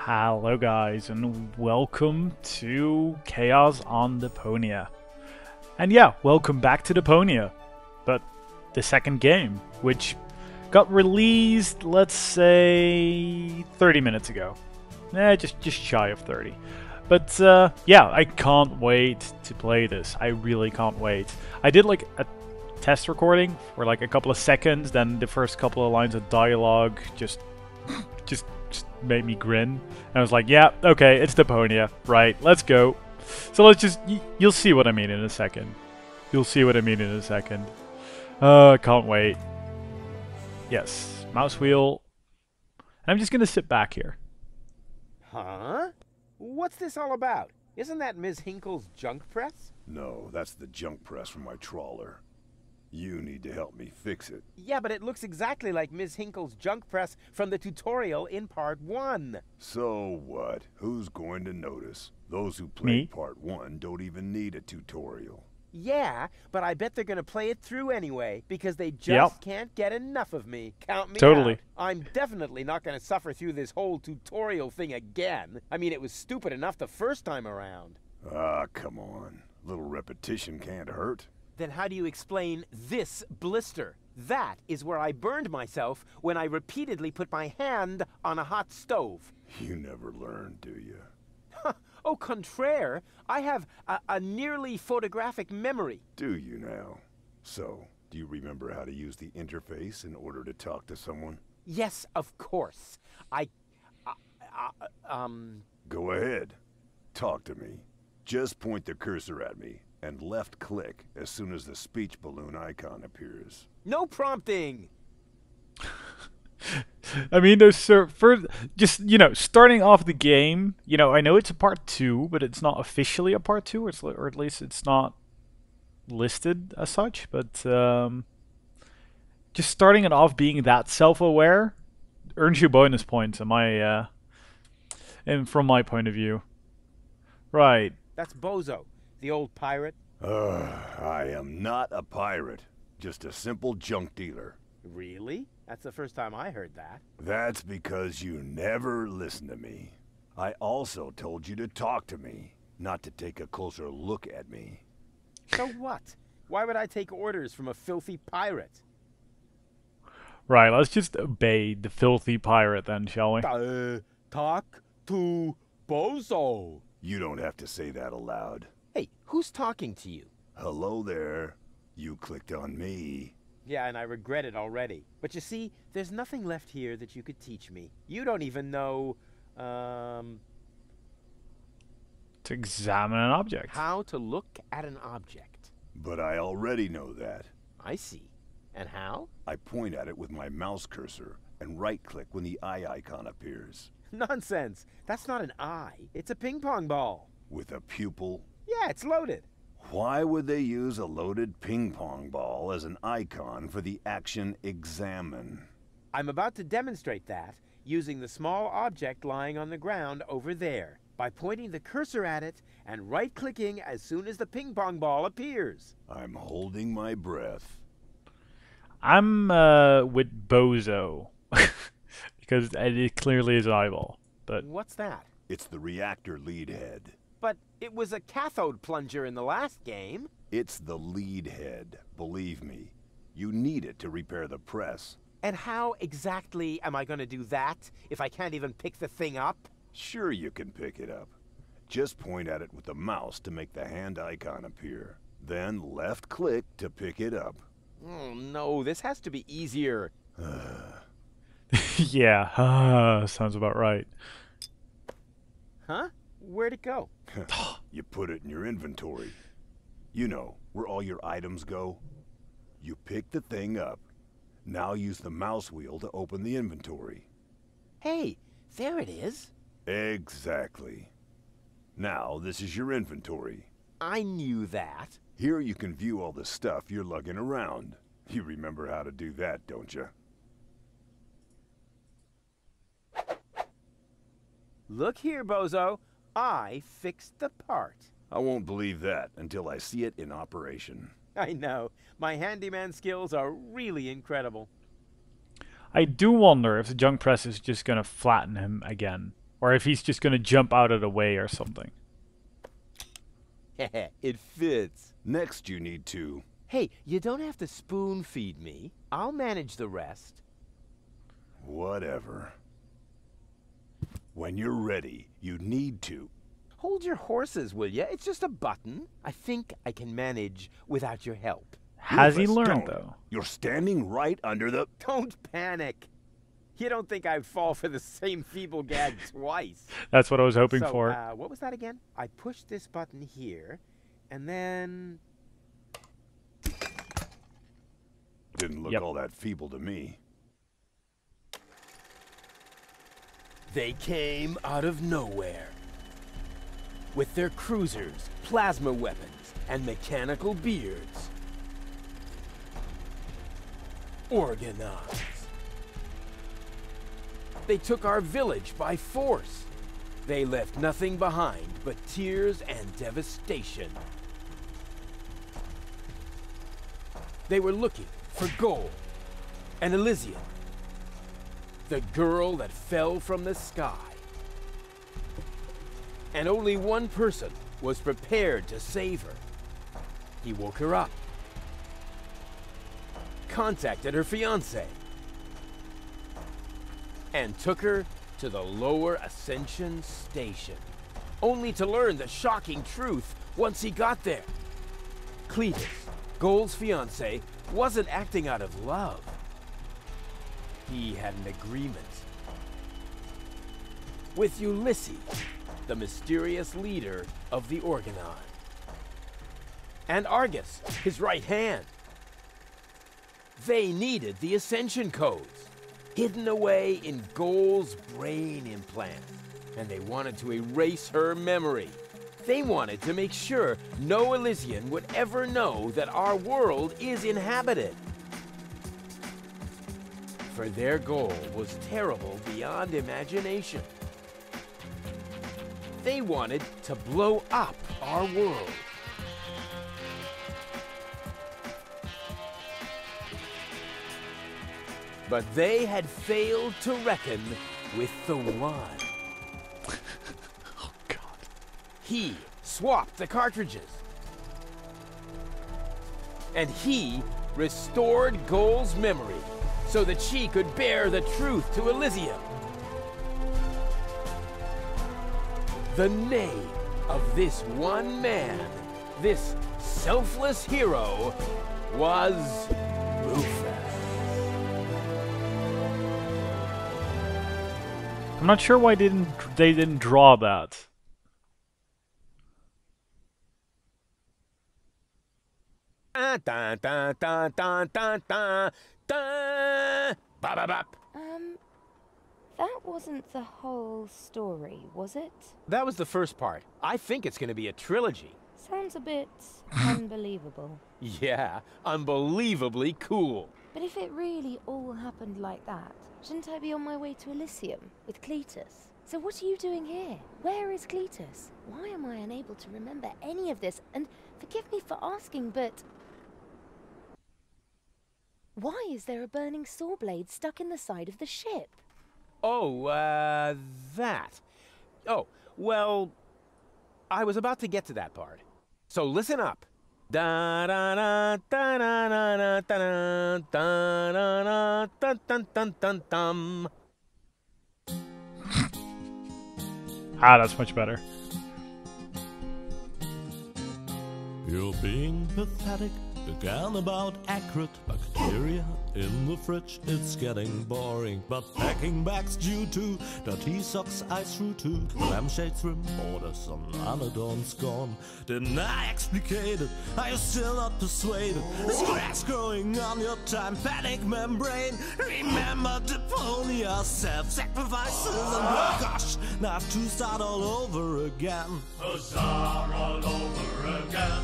Hello guys and welcome to Chaos on Deponia. And yeah, welcome back to Deponia. But the second game, which got released, let's say 30 minutes ago. Just shy of 30. But yeah, I can't wait to play this. I really can't wait. I did like a test recording for like a couple of seconds, then the first couple of lines of dialogue just made me grin. And I was like, yeah, okay, it's Deponia. Right, let's go. So let's just... You'll see what I mean in a second. You'll see what I mean in a second. Can't wait. Yes, mouse wheel. And I'm just gonna sit back here. Huh? What's this all about? Isn't that Ms. Hinkle's junk press? No, that's the junk press from my trawler. You need to help me fix it. Yeah, but it looks exactly like Ms. Hinkle's junk press from the tutorial in Part 1. So what? Who's going to notice? Those who Me? played Part 1 don't even need a tutorial. Yeah, but I bet they're gonna play it through anyway, because they just can't get enough of me. Count me Totally. out. I'm definitely not gonna suffer through this whole tutorial thing again. I mean, it was stupid enough the first time around. Ah, come on. Little repetition can't hurt. Then how do you explain this blister? That is where I burned myself when I repeatedly put my hand on a hot stove. You never learn, do you? Au contraire, I have a nearly photographic memory. Do you now? So, do you remember how to use the interface in order to talk to someone? Yes, of course. Go ahead. Talk to me. Just point the cursor at me and left click as soon as the speech balloon icon appears. No prompting. I mean, there's first, just, starting off the game, I know it's a part 2, but it's not officially a part 2, or at least it's not listed as such, but just starting it off being that self-aware earns you bonus points and from my point of view. Right. That's Bozo, the old pirate. I am not a pirate, just a simple junk dealer. Really? That's the first time I heard that. That's because you never listen to me. I also told you to talk to me, not to take a closer look at me. So what? Why would I take orders from a filthy pirate? Right, let's just obey the filthy pirate then, shall we? Talk to Bozo. You don't have to say that aloud. Hey, who's talking to you? Hello there. You clicked on me. Yeah, and I regret it already. But you see, there's nothing left here that you could teach me. You don't even know, To examine an object. how to look at an object. But I already know that. I see. And how? I point at it with my mouse cursor and right-click when the eye icon appears. Nonsense. That's not an eye. It's a ping pong ball. With a pupil? Yeah, it's loaded. Why would they use a loaded ping pong ball as an icon for the action examine? I'm about to demonstrate that using the small object lying on the ground over there by pointing the cursor at it and right-clicking as soon as the ping pong ball appears. I'm holding my breath. I'm with Bozo. Because it clearly is an eyeball. But What's that? It's the reactor lead head. But it was a cathode plunger in the last game. It's the lead head, believe me. You need it to repair the press. And how exactly am I going to do that if I can't even pick the thing up? Sure you can pick it up. Just point at it with the mouse to make the hand icon appear. Then left click to pick it up. Oh no, this has to be easier. yeah, sounds about right. Huh? Where'd it go? You put it in your inventory. You know, where all your items go. You pick the thing up. Now use the mouse wheel to open the inventory. Hey, there it is. Exactly. Now, this is your inventory. I knew that. Here you can view all the stuff you're lugging around. You remember how to do that, don't you? Look here, Bozo. I fixed the part. I won't believe that until I see it in operation. I know. My handyman skills are really incredible. I do wonder if the junk press is just gonna flatten him again. Or if he's just gonna jump out of the way or something. It fits. Next, you need to... Hey, you don't have to spoon feed me. I'll manage the rest. Whatever. When you're ready, you need to... Hold your horses, will ya? It's just a button. I think I can manage without your help. Has he Rufus, learned, don't. though? You're standing right under the... Don't panic. You don't think I'd fall for the same feeble gag twice. That's what I was hoping So, for. what was that again? I pushed this button here, and then... Didn't look Yep. all that feeble to me. They came out of nowhere. With their cruisers, plasma weapons, and mechanical beards. Organized. They took our village by force. They left nothing behind but tears and devastation. They were looking for gold and Elysium, the girl that fell from the sky. And only one person was prepared to save her. He woke her up, contacted her fiancé, and took her to the lower Ascension station, only to learn the shocking truth once he got there. Cletus, Gold's fiancé, wasn't acting out of love. He had an agreement with Ulysses, the mysterious leader of the Organon, and Argus, his right hand. They needed the Ascension codes, hidden away in Gold's brain implant, and they wanted to erase her memory. They wanted to make sure no Elysian would ever know that our world is inhabited. For their goal was terrible beyond imagination. They wanted to blow up our world. But they had failed to reckon with the One. Oh, God. He swapped the cartridges. And he restored Gold's memory so that she could bear the truth to Elysium. The name of this one man, this selfless hero, was Rufus. I'm not sure why they didn't draw that. Dun, dun, dun, dun, dun, dun, dun, dun. Bop, bop, bop. That wasn't the whole story, was it? That was the first part. I think it's going to be a trilogy. Sounds a bit unbelievable. Yeah, unbelievably cool. But if it really all happened like that, shouldn't I be on my way to Elysium with Cletus? So what are you doing here? Where is Cletus? Why am I unable to remember any of this? And forgive me for asking, but... why is there a burning saw blade stuck in the side of the ship? Oh, that. Oh, well, I was about to get to that part. So listen up. Da da da da da da da da da da dun dun dun dun. Ah, that's much better. You're being pathetic again about accurate bacteria in the fridge. It's getting boring, but packing bags due to dirty socks I threw to lampshades rim borders on anodons gone. Didn't I explicate it? Are you still not persuaded? There's cracks growing on your tympanic membrane. Remember Deponia, self-sacrifices, and oh gosh, now I have to start all over again. Huzzah, all over again.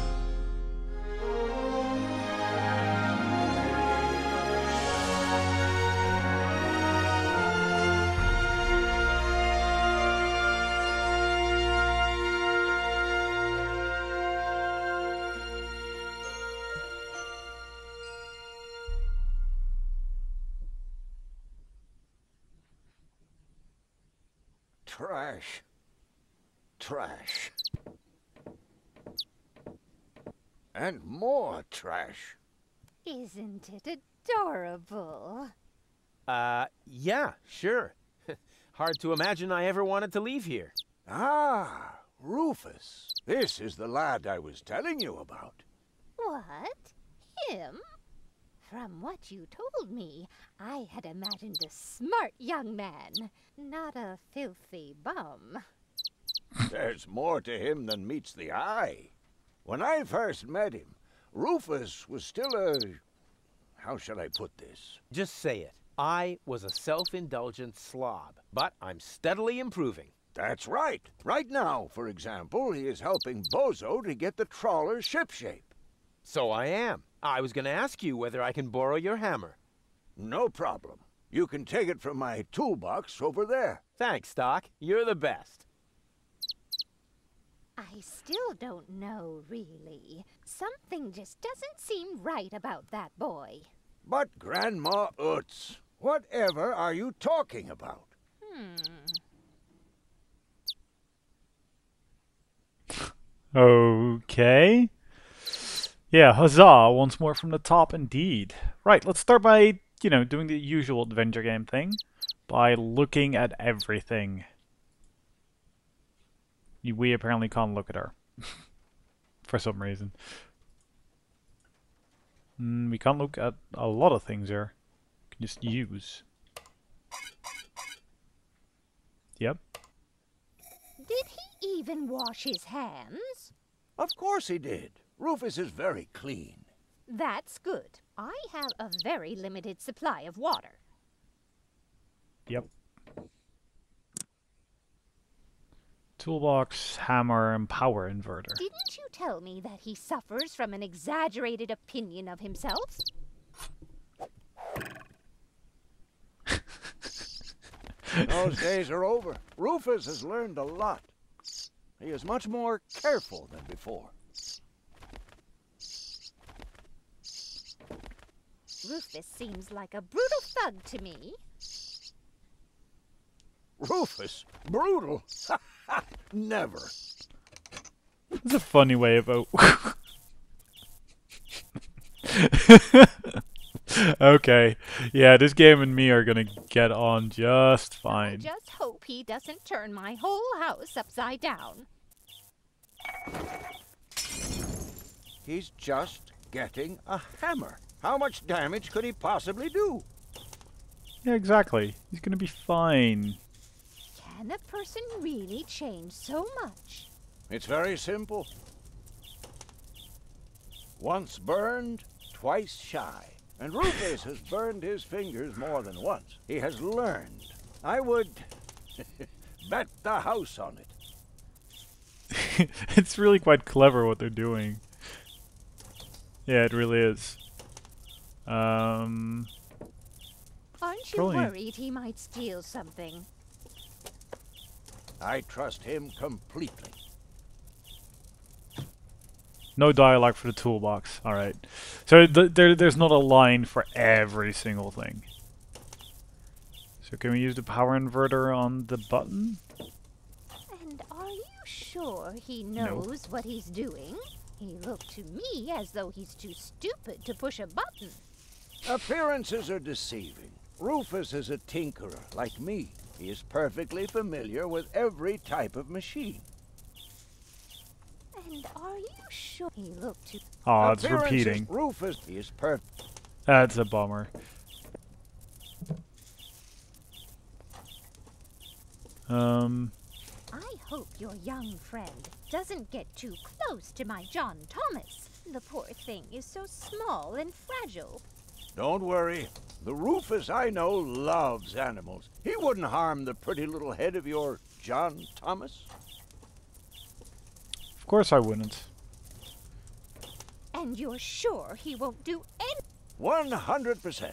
trash. Trash. And more trash. Isn't it adorable? Yeah, sure. Hard to imagine I ever wanted to leave here. Ah, Rufus. This is the lad I was telling you about. What? Him? From what you told me, I had imagined a smart young man, not a filthy bum. There's more to him than meets the eye. When I first met him, Rufus was still a... How shall I put this? Just say it. I was a self-indulgent slob, but I'm steadily improving. That's right. Right now, for example, he is helping Bozo to get the trawler shipshape. So I am. I was going to ask you whether I can borrow your hammer. No problem. You can take it from my toolbox over there. Thanks, Doc. You're the best. I still don't know, really. Something just doesn't seem right about that boy. But Grandma Utz, whatever are you talking about? Okay. Yeah, huzzah, once more from the top indeed. Right, let's start by, doing the usual adventure game thing. By looking at everything. We apparently can't look at her. For some reason. We can't look at a lot of things here. We can just use. Yep. Did he even wash his hands? Of course he did. Rufus is very clean. That's good. I have a very limited supply of water. Yep. Toolbox, hammer, and power inverter. Didn't you tell me that he suffers from an exaggerated opinion of himself? Those days are over. Rufus has learned a lot. He is much more careful than before. Rufus seems like a brutal thug to me. Rufus? Brutal? Never. That's a funny way about... Okay. Yeah, this game and me are gonna get on just fine. I just hope he doesn't turn my whole house upside down. He's just getting a hammer. How much damage could he possibly do? Yeah, exactly. He's gonna be fine. Can a person really change so much? It's very simple. Once burned, twice shy. And Rufus has burned his fingers more than once. He has learned. I would bet the house on it. It's really quite clever what they're doing. Yeah, it really is. Aren't you Probably. worried he might steal something? I trust him completely. No dialogue for the toolbox. Alright. So there's not a line for every single thing. So can we use the power inverter on the button? And are you sure he knows what he's doing? He looked to me as though he's too stupid to push a button. Appearances are deceiving. Rufus is a tinkerer like me. He is perfectly familiar with every type of machine. And are you sure he looked to... Oh, it's Appearances, repeating. Rufus is perfect. That's a bummer. I hope your young friend doesn't get too close to my John Thomas. The poor thing is so small and fragile. Don't worry. The Rufus I know loves animals. He wouldn't harm the pretty little head of your John Thomas. Of course I wouldn't. And you're sure he won't do any... 100%.